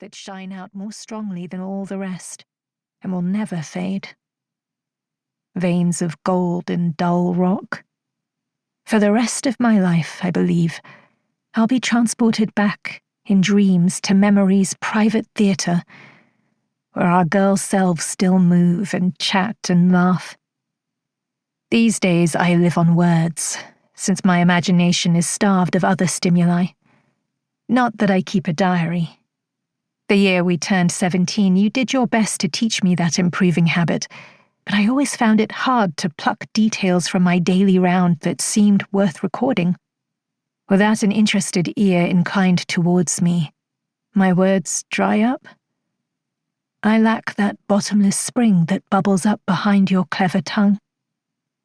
that shine out more strongly than all the rest, and will never fade. Veins of gold in dull rock. For the rest of my life, I believe, I'll be transported back in dreams to memory's private theatre, where our girl selves still move and chat and laugh. These days I live on words, since my imagination is starved of other stimuli. Not that I keep a diary. The year we turned 17, you did your best to teach me that improving habit, but I always found it hard to pluck details from my daily round that seemed worth recording. Without an interested ear inclined towards me, my words dry up. I lack that bottomless spring that bubbles up behind your clever tongue.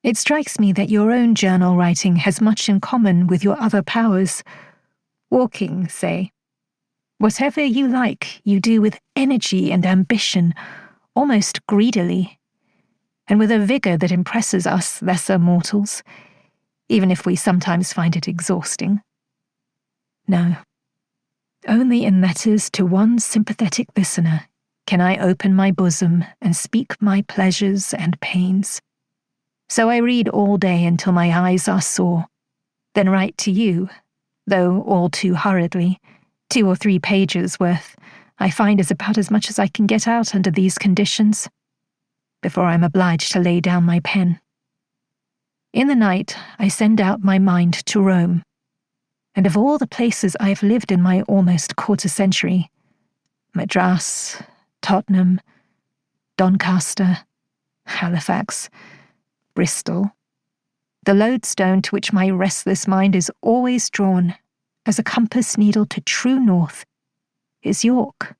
It strikes me that your own journal writing has much in common with your other powers. Walking, say. Whatever you like, you do with energy and ambition, almost greedily, and with a vigour that impresses us lesser mortals, even if we sometimes find it exhausting. No, only in letters to one sympathetic listener can I open my bosom and speak my pleasures and pains. So I read all day until my eyes are sore, then write to you, though all too hurriedly. 2 or 3 pages worth, I find is about as much as I can get out under these conditions, before I'm obliged to lay down my pen. In the night, I send out my mind to roam, and of all the places I have lived in my almost quarter-century, Madras, Tottenham, Doncaster, Halifax, Bristol, the lodestone to which my restless mind is always drawn, as a compass needle to true north, is York,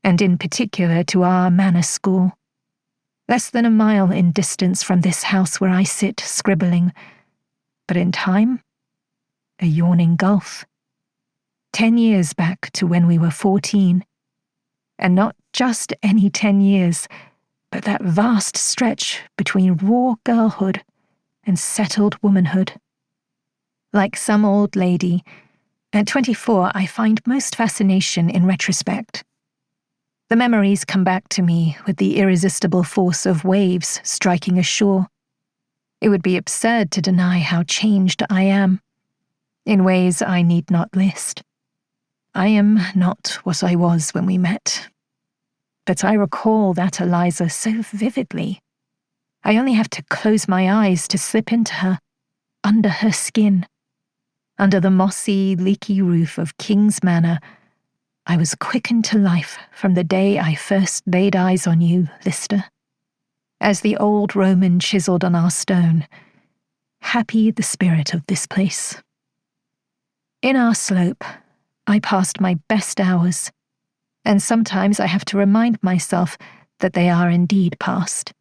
and in particular to our manor school, less than a mile in distance from this house where I sit scribbling, but in time, a yawning gulf. 10 years back to when we were 14, and not just any 10 years, but that vast stretch between raw girlhood and settled womanhood. Like some old lady, at 24 I find most fascination in retrospect. The memories come back to me with the irresistible force of waves striking ashore. It would be absurd to deny how changed I am, in ways I need not list. I am not what I was when we met. But I recall that Eliza so vividly. I only have to close my eyes to slip into her, under her skin. Under the mossy, leaky roof of King's Manor, I was quickened to life from the day I first laid eyes on you, Lister. As the old Roman chiselled on our stone, happy the spirit of this place. In our slope, I passed my best hours, and sometimes I have to remind myself that they are indeed past.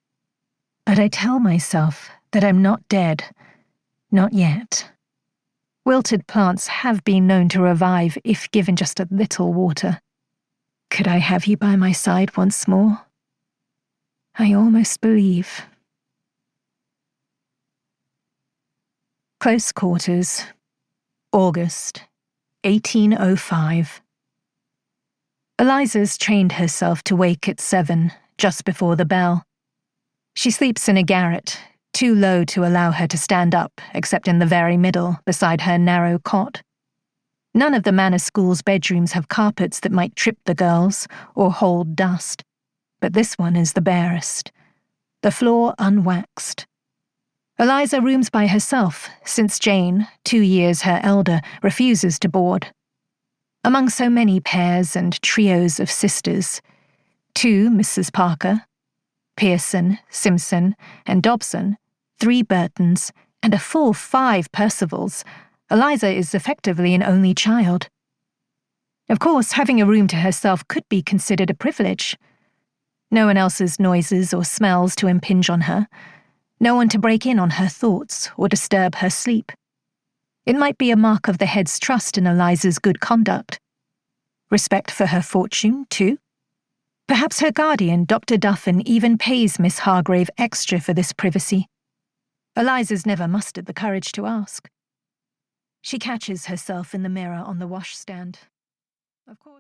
But I tell myself that I'm not dead, not yet. Wilted plants have been known to revive if given just a little water. Could I have you by my side once more? I almost believe. Close Quarters, August, 1805. Eliza's trained herself to wake at 7, just before the bell. She sleeps in a garret, too low to allow her to stand up, except in the very middle, beside her narrow cot. None of the manor school's bedrooms have carpets that might trip the girls or hold dust, but this one is the barest, the floor unwaxed. Eliza rooms by herself, since Jane, 2 years her elder, refuses to board. Among so many pairs and trios of sisters, 2 Mrs. Parker, Pearson, Simpson, and Dobson, 3 Burtons, and a full 5 Percivals, Eliza is effectively an only child. Of course, having a room to herself could be considered a privilege. No one else's noises or smells to impinge on her, no one to break in on her thoughts or disturb her sleep. It might be a mark of the head's trust in Eliza's good conduct. Respect for her fortune, too. Perhaps her guardian, Dr. Duffin, even pays Miss Hargrave extra for this privacy. Eliza's never mustered the courage to ask. She catches herself in the mirror on the washstand. Of course.